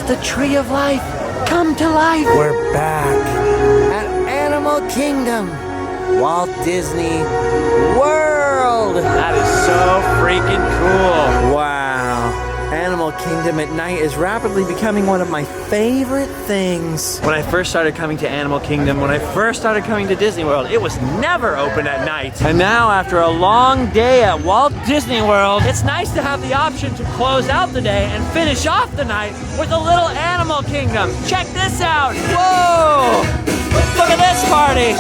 It's the Tree of Life come to life. We're back at Animal Kingdom, Walt Disney World. That is so freaking cool. Wow. Animal Kingdom at night is rapidly becoming one of my favorite things. When I first started coming to Animal Kingdom, when I first started coming to Disney World, it was never open at night. And now, after a long day at Walt Disney World, it's nice to have the option to close out the day and finish off the night with a little Animal Kingdom. Check this out. Whoa! Look at this party.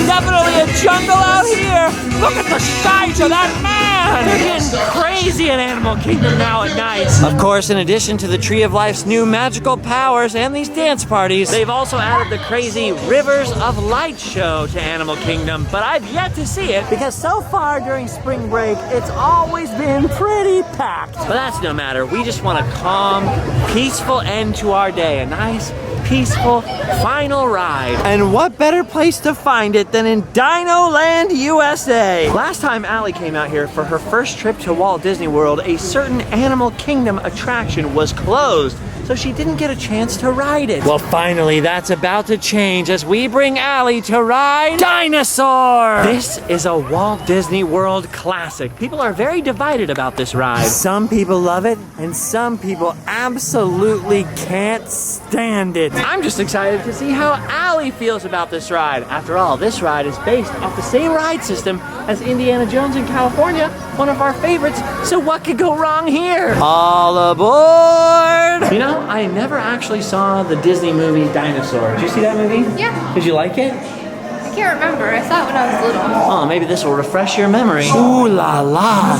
Definitely a jungle out here. Look at the size of that man. They're getting crazy at Animal Kingdom now at night. Of course, in addition to the Tree of Life's new magical powers and these dance parties, they've also added the crazy Rivers of Light show to Animal Kingdom, but I've yet to see it because so far during spring break, it's always been pretty packed. But that's no matter. We just want a calm, peaceful end to our day. A nice, peaceful final ride. And what better place to find it than in Dinoland, USA? Last time Allie came out here for her first trip to Walt Disney World, a certain Animal Kingdom attraction was closed, so she didn't get a chance to ride it. Well, finally, that's about to change as we bring Allie to ride Dinosaur! This is a Walt Disney World classic. People are very divided about this ride. Some people love it, and some people absolutely can't stand it. I'm just excited to see how Allie feels about this ride. After all, this ride is based off the same ride system as Indiana Jones in California, one of our favorites, so what could go wrong here? All aboard! You know, I never actually saw the Disney movie Dinosaur. Did you see that movie? Yeah. Did you like it? I can't remember. I saw it when I was little. Oh, maybe this will refresh your memory. Ooh la la.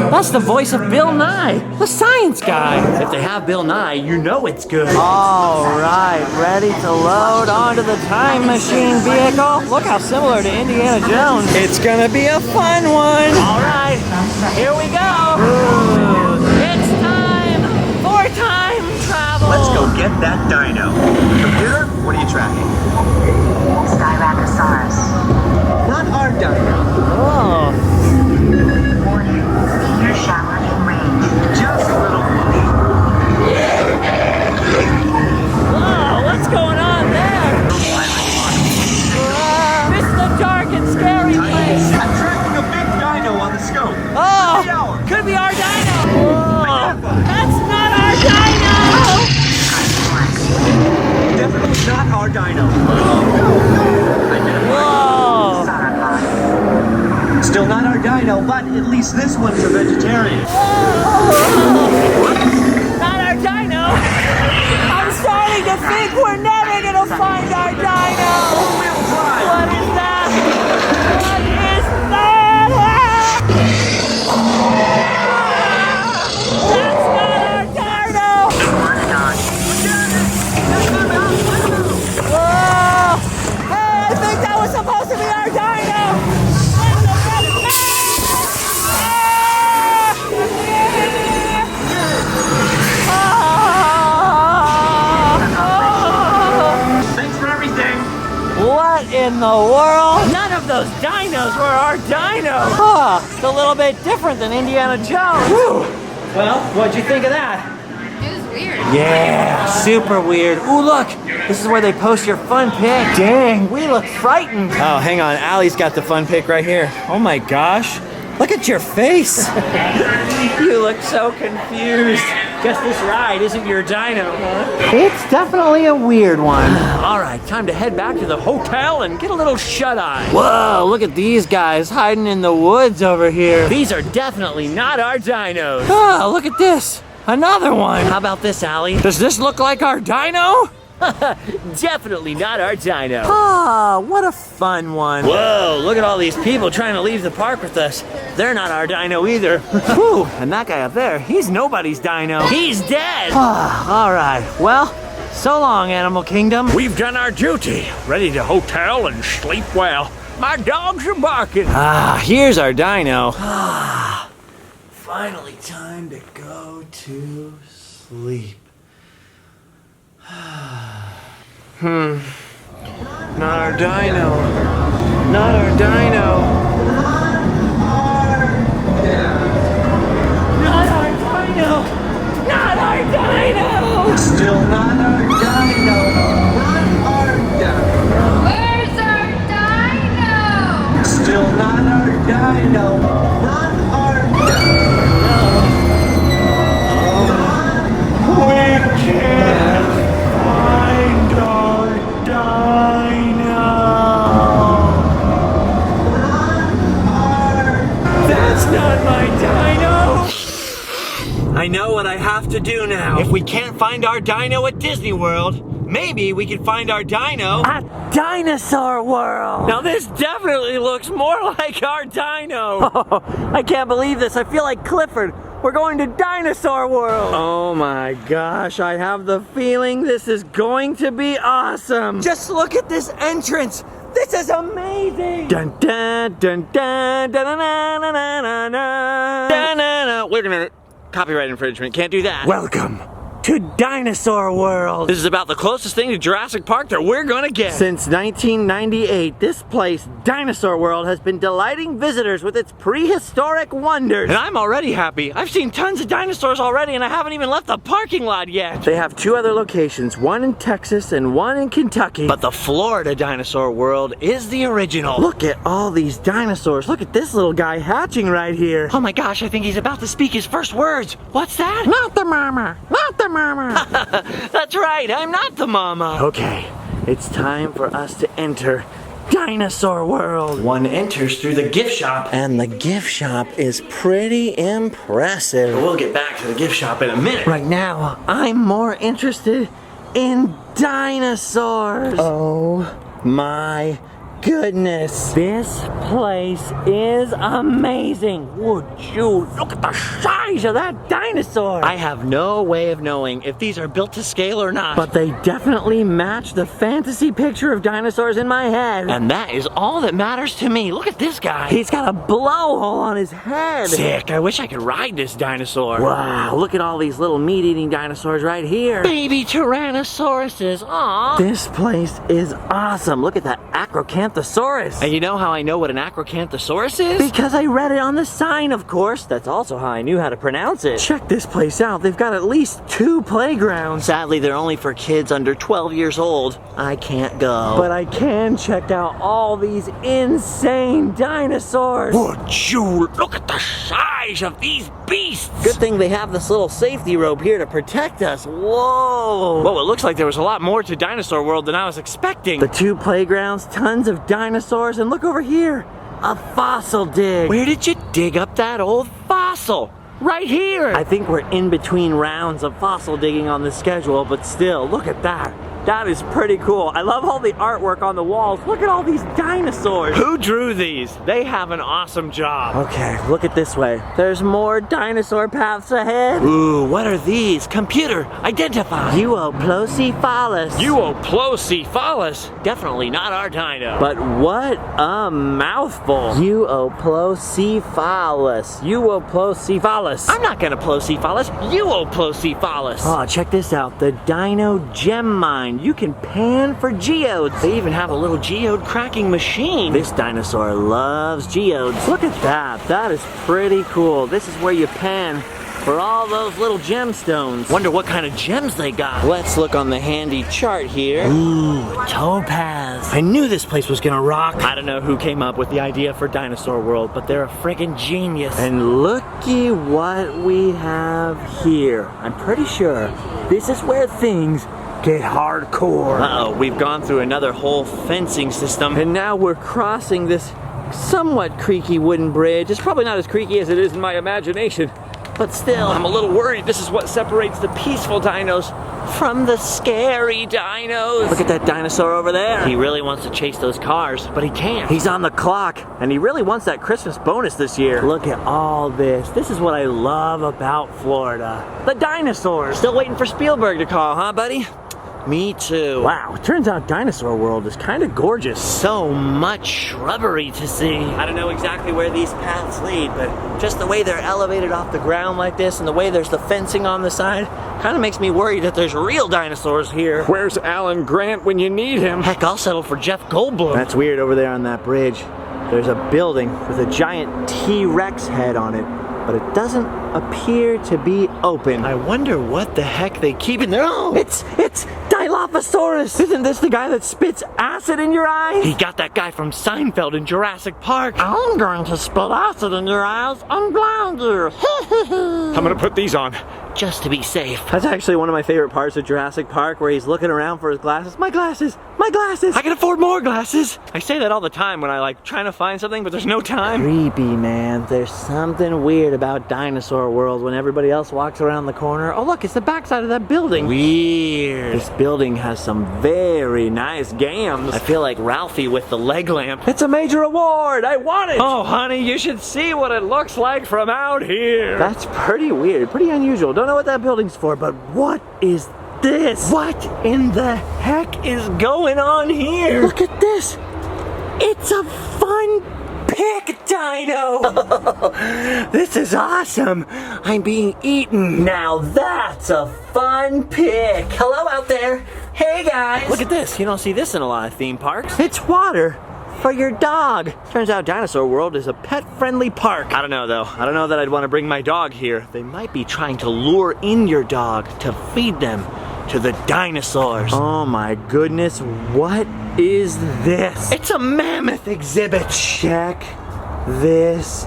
That's the voice of Bill Nye, the science guy. If they have Bill Nye, you know it's good. All right, ready to load onto the time machine vehicle? Look how similar to Indiana Jones. It's gonna be a fun one. All right, here we go. Ooh, it's time for time travel. Let's go get that dino. Computer, what are you tracking? Styracosaurus. Not our dino. Oh. Warning, meteor shower in range. Just a little. Whoa, what's going on there? This is a dark and scary place. I'm tracking a big dino on the scope. Oh, could be our dino. Whoa, that's not our dino. Definitely not our dino. Whoa. Sauropod. Still not our dino, but at least this one's a vegetarian. Not our dino. I'm starting to think we're never gonna find our dino. All-wheel drive. What is that? What is that? That's not our dino. Whoa! Hey, I think that was supposed to be our dino. Thanks for everything. What in the world? None of those dinos were our dino. Huh, it's a little bit different than Indiana Jones. Whew. Well, what'd you think of that? It was weird. Yeah, super weird. Ooh, look, this is where they post your fun pic. Dang, we look frightened. Oh, hang on, Allie's got the fun pic right here. Oh my gosh, look at your face. You look so confused. Guess this ride isn't your dino, huh? It's definitely a weird one. All right, time to head back to the hotel and get a little shut-eye. Whoa, look at these guys hiding in the woods over here. These are definitely not our dinos. Oh, look at this. Another one. How about this, Allie? Does this look like our dino? Definitely not our dino. Ah, what a fun one. Whoa, look at all these people trying to leave the park with us. They're not our dino either. Whew, and that guy up there, he's nobody's dino. He's dead. All right, well, so long, Animal Kingdom. We've done our duty. Ready to hotel and sleep well. My dogs are barking. Ah, here's our dino. Ah, finally time to go to sleep. Not our dino. Not our dino. Not our dino. Not our dino. Still not I know what I have to do now. If we can't find our dino at Disney World, maybe we can find our dino at Dinosaur World. Now this definitely looks more like our dino. Oh, I can't believe this. I feel like Clifford. We're going to Dinosaur World. Oh my gosh, I have the feeling this is going to be awesome. Just look at this entrance. This is amazing. Dun dun dun dun dun dun dun dun dun dun dun. Wait a minute. Copyright infringement, can't do that. Welcome to Dinosaur World. This is about the closest thing to Jurassic Park that we're gonna get. Since 1998, this place, Dinosaur World, has been delighting visitors with its prehistoric wonders. And I'm already happy. I've seen tons of dinosaurs already and I haven't even left the parking lot yet. They have two other locations, one in Texas and one in Kentucky. But the Florida Dinosaur World is the original. Look at all these dinosaurs. Look at this little guy hatching right here. Oh my gosh, I think he's about to speak his first words. What's that? Not the mama. Not the mama. That's right, I'm not the mama. Okay, it's time for us to enter Dinosaur World. One enters through the gift shop, and the gift shop is pretty impressive. But we'll get back to the gift shop in a minute. Right now, I'm more interested in dinosaurs. Oh my goodness. This place is amazing. Would you look at the size of that dinosaur? I have no way of knowing if these are built to scale or not, but they definitely match the fantasy picture of dinosaurs in my head. And that is all that matters to me. Look at this guy. He's got a blowhole on his head. Sick. I wish I could ride this dinosaur. Wow, look at all these little meat-eating dinosaurs right here. Baby Tyrannosauruses. Aww. This place is awesome. Look at that Acrocanthosaurus. And you know how I know what an Acrocanthosaurus is? Because I read it on the sign, of course. That's also how I knew how to pronounce it. Check this place out. They've got at least 2 playgrounds. Sadly, they're only for kids under 12 years old. I can't go. But I can check out all these insane dinosaurs. Would you look at the size of these beasts? Good thing they have this little safety rope here to protect us. Whoa. Whoa, it looks like there was a lot more to Dinosaur World than I was expecting. The 2 playgrounds, tons of dinosaurs, and look over here, a fossil dig. Where did you dig up that old fossil? Right here. I think we're in between rounds of fossil digging on the schedule, but still, look at that. That is pretty cool. I love all the artwork on the walls. Look at all these dinosaurs. Who drew these? They have an awesome job. Okay, look at this way. There's more dinosaur paths ahead. Ooh, what are these? Computer, identify. Uoplocephalus. Uoplocephalus? Definitely not our dino. But what a mouthful. Uoplocephalus. Uoplocephalus. I'm not gonna plocephalus. Uoplocephalus. Oh, check this out. The Dino Gem Mine. You can pan for geodes. They even have a little geode cracking machine. This dinosaur loves geodes. Look at that. That is pretty cool. This is where you pan for all those little gemstones. Wonder what kind of gems they got. Let's look on the handy chart here. Ooh, topaz. I knew this place was gonna rock. I don't know who came up with the idea for Dinosaur World, but they're a friggin' genius. And looky what we have here. I'm pretty sure this is where things get hardcore. Uh-oh, we've gone through another whole fencing system. And now we're crossing this somewhat creaky wooden bridge. It's probably not as creaky as it is in my imagination, but still, I'm a little worried. This is what separates the peaceful dinos from the scary dinos. Look at that dinosaur over there. He really wants to chase those cars, but he can't. He's on the clock, and he really wants that Christmas bonus this year. Look at all this. This is what I love about Florida. The dinosaurs. Still waiting for Spielberg to call, huh, buddy? Me too. Wow, it turns out Dinosaur World is kind of gorgeous. So much shrubbery to see. I don't know exactly where these paths lead, but just the way they're elevated off the ground like this and the way there's the fencing on the side kind of makes me worry that there's real dinosaurs here. Where's Alan Grant when you need him? Heck, I'll settle for Jeff Goldblum. That's weird over there on that bridge. There's a building with a giant T-Rex head on it, but it doesn't appear to be open. I wonder what the heck they keep in there. Oh, it's Dilophosaurus! Isn't this the guy that spits acid in your eyes? He got that guy from Seinfeld in Jurassic Park. I'm going to spit acid in your eyes and blind you. I'm gonna put these on. Just to be safe. That's actually one of my favorite parts of Jurassic Park, where he's looking around for his glasses. My glasses! My glasses! I can afford more glasses! I say that all the time when I like trying to find something, but there's no time. Creepy, man. There's something weird about Dinosaur World when everybody else walks around the corner. Oh look, it's the backside of that building. Weird. This building has some very nice gams. I feel like Ralphie with the leg lamp. It's a major award! I want it! Oh honey, you should see what it looks like from out here. That's pretty weird, pretty unusual. Don't know what that building's for, but what is this? What in the heck is going on here? Look at this! It's a fun pick dino! This is awesome! I'm being eaten. Now that's a fun pick! Hello out there! Hey guys! Look at this, you don't see this in a lot of theme parks. It's water! For your dog. Turns out Dinosaur World is a pet-friendly park. I don't know though. I don't know that I'd want to bring my dog here. They might be trying to lure in your dog to feed them to the dinosaurs. Oh my goodness, what is this? It's a mammoth exhibit. Check this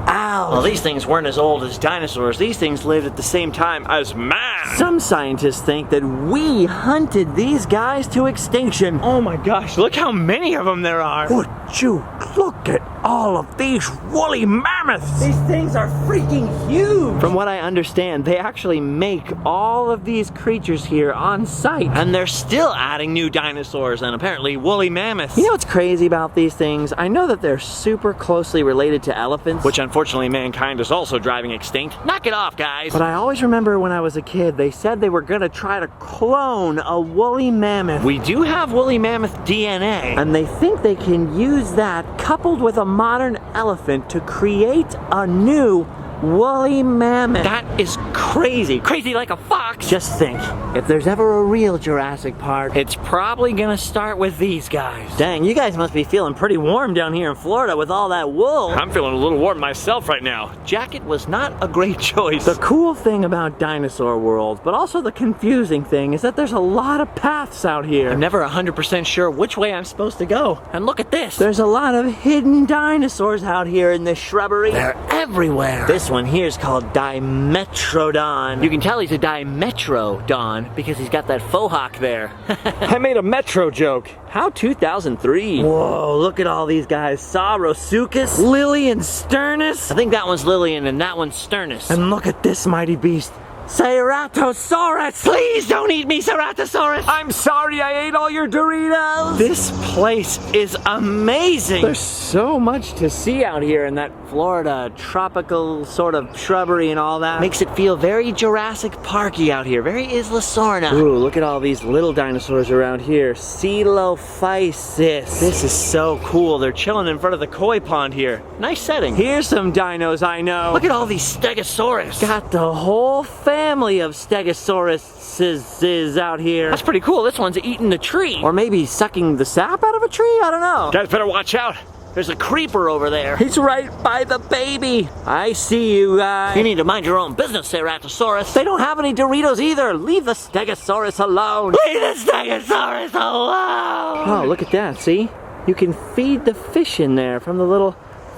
out. Well, these things weren't as old as dinosaurs. These things lived at the same time as man. Some scientists think that we hunted these guys to extinction. Oh my gosh, look how many of them there are. Would you look at all of these woolly mammoths? These things are freaking huge. From what I understand, they actually make all of these creatures here on site. And they're still adding new dinosaurs and apparently woolly mammoths. You know what's crazy about these things? I know that they're super closely related to elephants, which unfortunately mankind is also driving extinct. Knock it off, guys. But I always remember when I was a kid, they said they were gonna try to clone a woolly mammoth. We do have woolly mammoth DNA, and they think they can use that coupled with a modern elephant to create a new woolly mammoth. That is crazy. Crazy like a fox. Just think, if there's ever a real Jurassic Park, it's probably gonna start with these guys. Dang, you guys must be feeling pretty warm down here in Florida with all that wool. I'm feeling a little warm myself right now. Jacket was not a great choice. The cool thing about Dinosaur World, but also the confusing thing, is that there's a lot of paths out here. I'm never 100% sure which way I'm supposed to go. And look at this. There's a lot of hidden dinosaurs out here in this shrubbery. They're everywhere. This one here is called Dimetrodon. You can tell he's a Dimetrodon because he's got that faux hawk there. I made a Metro joke. How 2003? Whoa, look at all these guys. Saurosuchus, Lilian Sternus. I think that one's Lilian and that one's Sternus. And look at this mighty beast. Ceratosaurus! Please don't eat me, Ceratosaurus! I'm sorry I ate all your Doritos! This place is amazing! There's so much to see out here in that Florida tropical sort of shrubbery and all that. Makes it feel very Jurassic Parky out here, very Isla Sorna. Ooh, look at all these little dinosaurs around here. Coelophysis. This is so cool. They're chilling in front of the koi pond here. Nice setting. Here's some dinos I know. Look at all these Stegosaurus. Got the whole family of Stegosauruses out here. That's pretty cool. This one's eating the tree. Or maybe sucking the sap out of a tree? I don't know. Guys better watch out. There's a creeper over there. He's right by the baby. I see you guys. You need to mind your own business, Ceratosaurus. They don't have any Doritos either. Leave the Stegosaurus alone. Leave the Stegosaurus alone. Oh, look at that. See? You can feed the fish in there from the little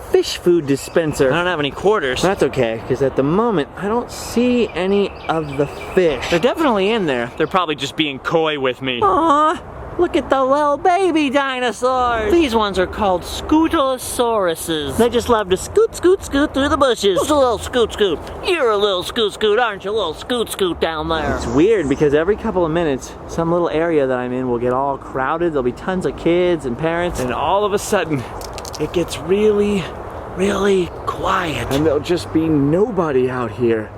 fish food dispenser. I don't have any quarters. That's okay, because at the moment, I don't see any of the fish. They're definitely in there. They're probably just being coy with me. Aww. Look at the little baby dinosaurs. These ones are called Scootosauruses. They just love to scoot, scoot, scoot through the bushes. Who's a little scoot, scoot? You're a little scoot, scoot, aren't you? A little scoot, scoot down there. It's weird because every couple of minutes, some little area that I'm in will get all crowded. There'll be tons of kids and parents. And all of a sudden, it gets really, really quiet. And there'll just be nobody out here.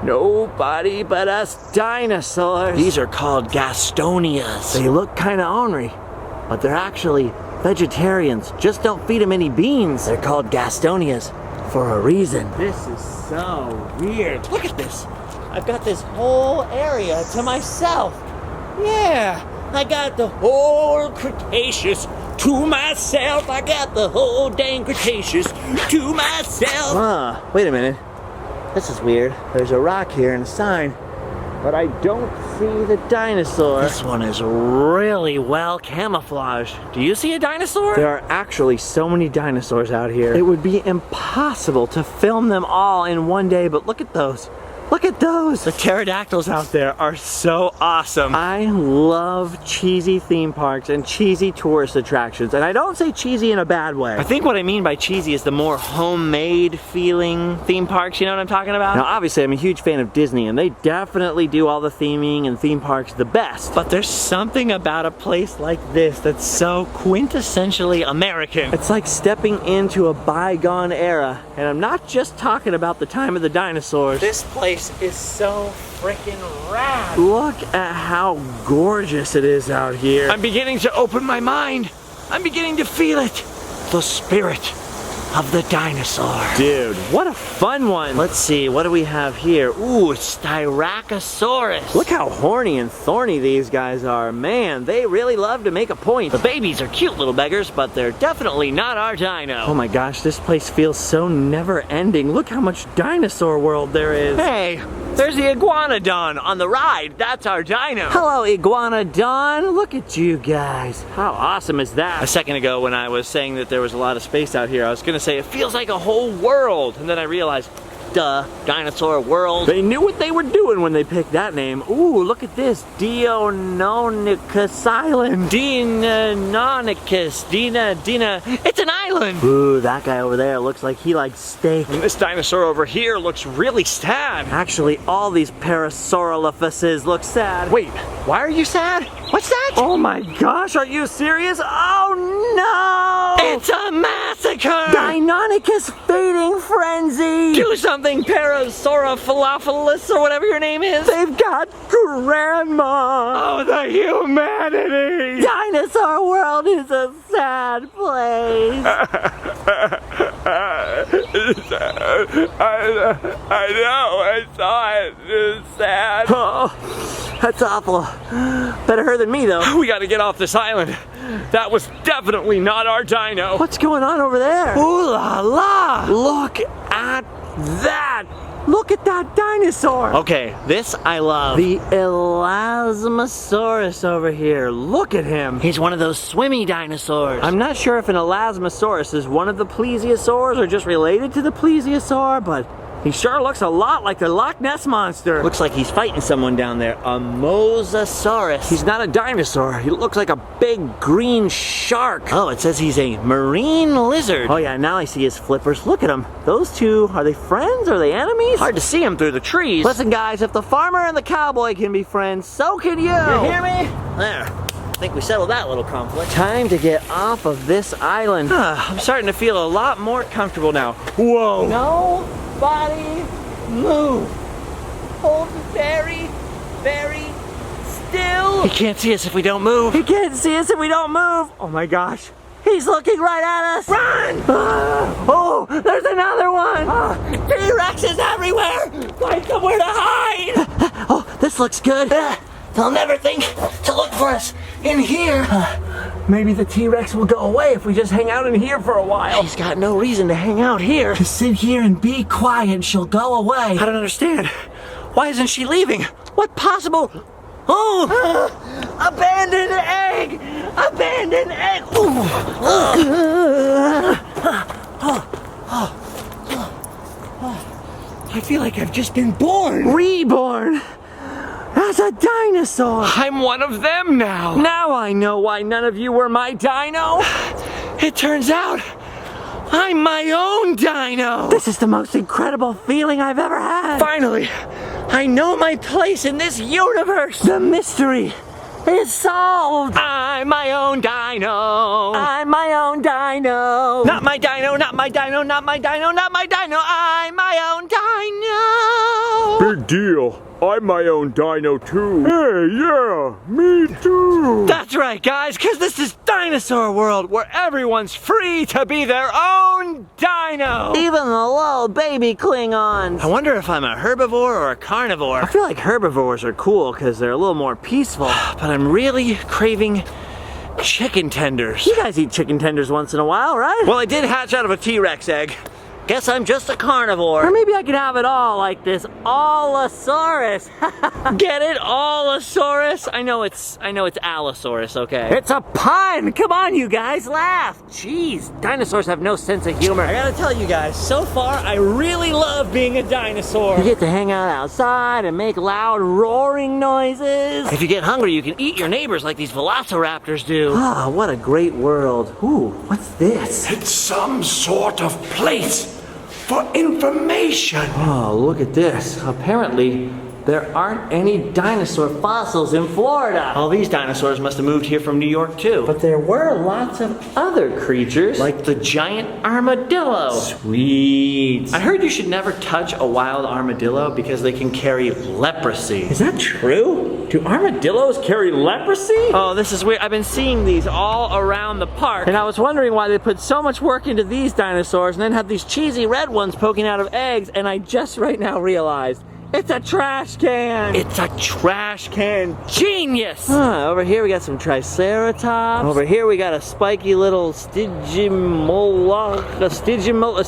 Nobody but us dinosaurs. These are called Gastonias. They look kind of ornery, but they're actually vegetarians. Just don't feed them any beans. They're called Gastonias for a reason. This is so weird. Look at this. I've got this whole area to myself. Yeah, I got the whole Cretaceous to myself. I got the whole dang Cretaceous to myself. Wait a minute. This is weird. There's a rock here and a sign. but I don't see the dinosaur. This one is really well camouflaged. Do you see a dinosaur? There are actually so many dinosaurs out here. It would be impossible to film them all in one day, but look at those. Look at those! The pterodactyls out there are so awesome. I love cheesy theme parks and cheesy tourist attractions. And I don't say cheesy in a bad way. I think what I mean by cheesy is the more homemade feeling theme parks, you know what I'm talking about? Now obviously I'm a huge fan of Disney and they definitely do all the theming and theme parks the best. But there's something about a place like this that's so quintessentially American. It's like stepping into a bygone era. And I'm not just talking about the time of the dinosaurs. This place is so freaking rad. Look at how gorgeous it is out here. I'm beginning to open my mind. I'm beginning to feel it. The spirit of the dinosaur. Dude, what a fun one. Let's see, what do we have here? Ooh, Styracosaurus. Look how horny and thorny these guys are. Man, they really love to make a point. The babies are cute little beggars, but they're definitely not our dino. Oh my gosh, this place feels so never ending. Look how much Dinosaur World there is. Hey, there's the Iguanodon on the ride. That's our dino. Hello, Iguanodon. Look at you guys. How awesome is that? A second ago when I was saying that there was a lot of space out here, I was gonna say it feels like a whole world. And then I realized, duh, Dinosaur World. They knew what they were doing when they picked that name. Ooh, look at this. Deinonychus Island. Deinonychus. Dina. It's an island. Ooh, that guy over there looks like he likes steak. And this dinosaur over here looks really sad. Actually, all these Parasaurolophuses look sad. Wait, why are you sad? What's that? Oh my gosh, are you serious? Oh no! It's a massacre! Deinonychus fading frenzy! Do something, Parasaurolophus, or whatever your name is! They've got Grandma! Oh, the humanity! Dinosaur World is a sad place! I know, I saw it. It's sad. Oh, that's awful. Better her than me, though. We gotta get off this island. That was definitely not our dino. What's going on over there? Ooh la la! Look at that! Look at that dinosaur! Okay, this I love. The Elasmosaurus over here. Look at him. He's one of those swimmy dinosaurs. I'm not sure if an Elasmosaurus is one of the plesiosaurs or just related to the plesiosaur, but he sure looks a lot like the Loch Ness Monster. Looks like he's fighting someone down there. A Mosasaurus. He's not a dinosaur. He looks like a big green shark. Oh, it says he's a marine lizard. Oh yeah, now I see his flippers. Look at him. Those two, are they friends? Are they enemies? Hard to see them through the trees. Listen guys, if the farmer and the cowboy can be friends, so can you. You hear me? There. I think we settled that little conflict. Time to get off of this island. I'm starting to feel a lot more comfortable now. Whoa. Nobody move. Hold very, very still. He can't see us if we don't move. He can't see us if we don't move. Oh my gosh. He's looking right at us. Run! Oh, there's another one. T-Rexes everywhere. Find somewhere to hide. Oh, this looks good. They'll never think to look for us in here. Maybe the T-Rex will go away if we just hang out in here for a while. She's got no reason to hang out here. Just sit here and be quiet. She'll go away. I don't understand. Why isn't she leaving? What possible... Oh! Abandoned egg! Abandoned egg! I feel like I've just been born. Reborn! As a dinosaur! I'm one of them now! Now I know why none of you were my dino! It turns out, I'm my own dino! This is the most incredible feeling I've ever had! Finally, I know my place in this universe! The mystery is solved! I'm my own dino! I'm my own dino! Not my dino, not my dino, not my dino, not my dino! I'm my own dino! Big deal. I'm my own dino too. Hey, yeah, me too. That's right, guys, because this is Dinosaur World, where everyone's free to be their own dino. Even the little baby Klingons. I wonder if I'm a herbivore or a carnivore. I feel like herbivores are cool because they're a little more peaceful, but I'm really craving chicken tenders. You guys eat chicken tenders once in a while, right? Well, I did hatch out of a T-Rex egg. Guess I'm just a carnivore. Or maybe I could have it all, like this Allosaurus. Get it? Allosaurus? I know it's Allosaurus, okay? It's a pun! Come on, you guys, laugh! Jeez, dinosaurs have no sense of humor. I gotta tell you guys, so far, I really love being a dinosaur. You get to hang out outside and make loud roaring noises. If you get hungry, you can eat your neighbors like these velociraptors do. Ah, what a great world. Ooh, what's this? It's some sort of place for information. Oh, look at this. Apparently, there aren't any dinosaur fossils in Florida. All these dinosaurs must have moved here from New York too. But there were lots of other creatures, like the giant armadillo. Sweet. I heard you should never touch a wild armadillo because they can carry leprosy. Is that true? Do armadillos carry leprosy? Oh, this is weird. I've been seeing these all around the park, and I was wondering why they put so much work into these dinosaurs and then have these cheesy red ones poking out of eggs, and I just right now realized it's a trash can! It's a trash can genius! Over here we got some Triceratops. Over here we got a spiky little Stygimoloch, a Stygimil.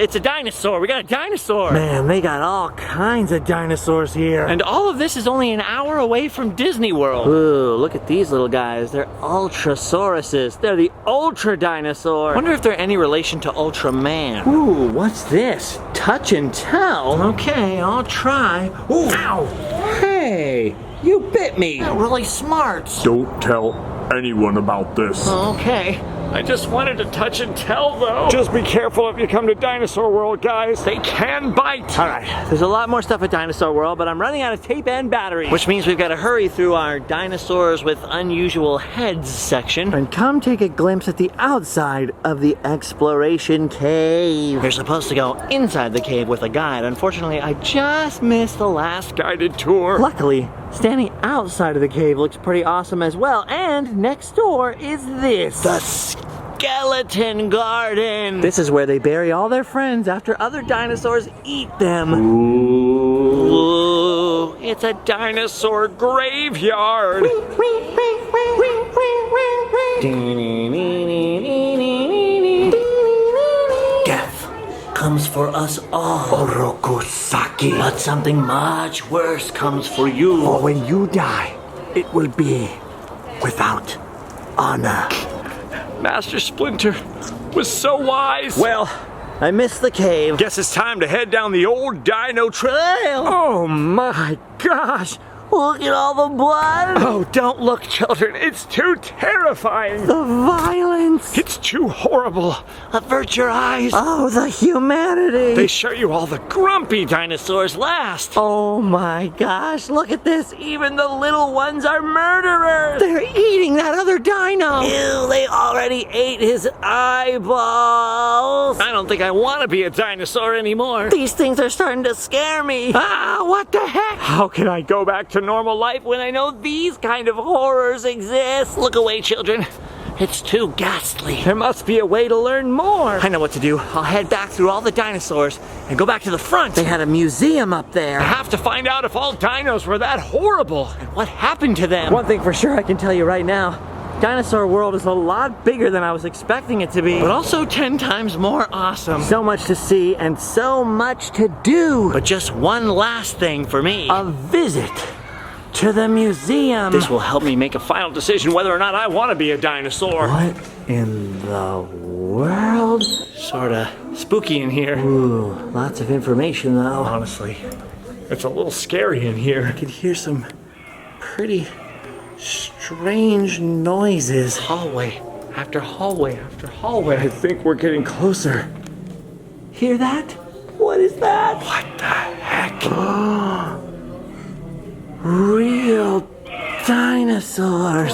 It's a dinosaur. We got a dinosaur. Man, they got all kinds of dinosaurs here. And all of this is only an hour away from Disney World. Ooh, look at these little guys. They're Ultrasauruses. They're the Ultra Dinosaur. Wonder if they're any relation to Ultraman. Ooh, what's this? Touch and tell? Okay, I'll try. Ooh. Ow! Hey, you bit me. You're really smart. Don't tell anyone about this. Okay. I just wanted to touch and tell, though. Just be careful if you come to Dinosaur World, guys. They can bite. All right, there's a lot more stuff at Dinosaur World, but I'm running out of tape and batteries, which means we've got to hurry through our dinosaurs with unusual heads section and come take a glimpse at the outside of the exploration cave. You're supposed to go inside the cave with a guide. Unfortunately, I just missed the last guided tour. Luckily, standing outside of the cave looks pretty awesome as well, and next door is this. The Skeleton Garden. This is where they bury all their friends after other dinosaurs eat them. Ooh, it's a dinosaur graveyard. Death comes for us all, Orokusaki. But something much worse comes for you. For when you die, it will be without honor. Master Splinter was so wise. Well, I missed the cave. Guess it's time to head down the old dino trail. Oh my gosh. Look at all the blood. Oh, don't look, children. It's too terrifying. The violence. It's too horrible. Avert your eyes. Oh, the humanity. They show you all the grumpy dinosaurs last. Oh my gosh, look at this. Even the little ones are murderers. They're eating that other dino. Ew, they already ate his eyeballs. I don't think I want to be a dinosaur anymore. These things are starting to scare me. Ah, what the heck? How can I go back to normal life when I know These kind of horrors exist. Look away, children. It's too ghastly. there must be a way to learn more? I know what to do. I'll head back through all the dinosaurs and go back to the front. They had a museum up there. I have to find out if all dinos were that horrible. And what happened to them? One thing for sure I can tell you right now. Dinosaur World is a lot bigger than I was expecting it to be. But also 10 times more awesome. So much to see and so much to do. But just one last thing for me. A visit to the museum. This will help me make a final decision whether or not I want to be a dinosaur. What in the world? Sorta spooky in here. Ooh, lots of information though. Honestly, it's a little scary in here. I could hear some pretty strange noises. Hallway after hallway after hallway. I think we're getting closer. Hear that? What is that? What the heck? Real dinosaurs.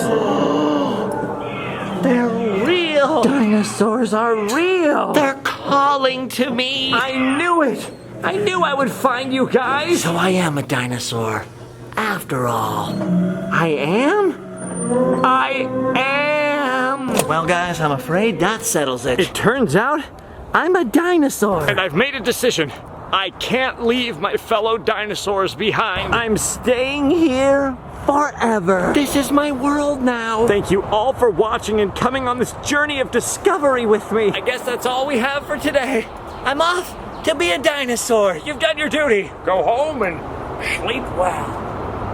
They're real. Dinosaurs are real. They're calling to me. I knew it. I knew I would find you guys. So I am a dinosaur. After all. I am? I am. Well, guys, I'm afraid that settles it. It turns out I'm a dinosaur. And I've made a decision. I can't leave my fellow dinosaurs behind. I'm staying here forever. This is my world now. Thank you all for watching and coming on this journey of discovery with me. I guess that's all we have for today. I'm off to be a dinosaur. You've done your duty. Go home and sleep well.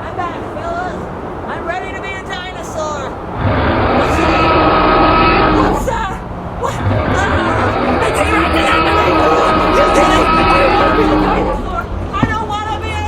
I'm back, fellas. I'm ready to be a dinosaur. What's that? What? It's a dinosaur. I don't want to be a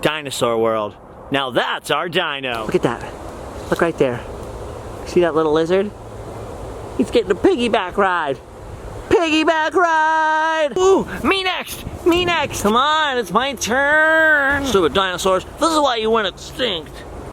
Dinosaur World. Now that's our dino. Look at that. Look right there. See that little lizard? He's getting a piggyback ride. Piggyback ride! Ooh, me next! Me next! Come on, it's my turn! Stupid dinosaurs, this is why you went extinct.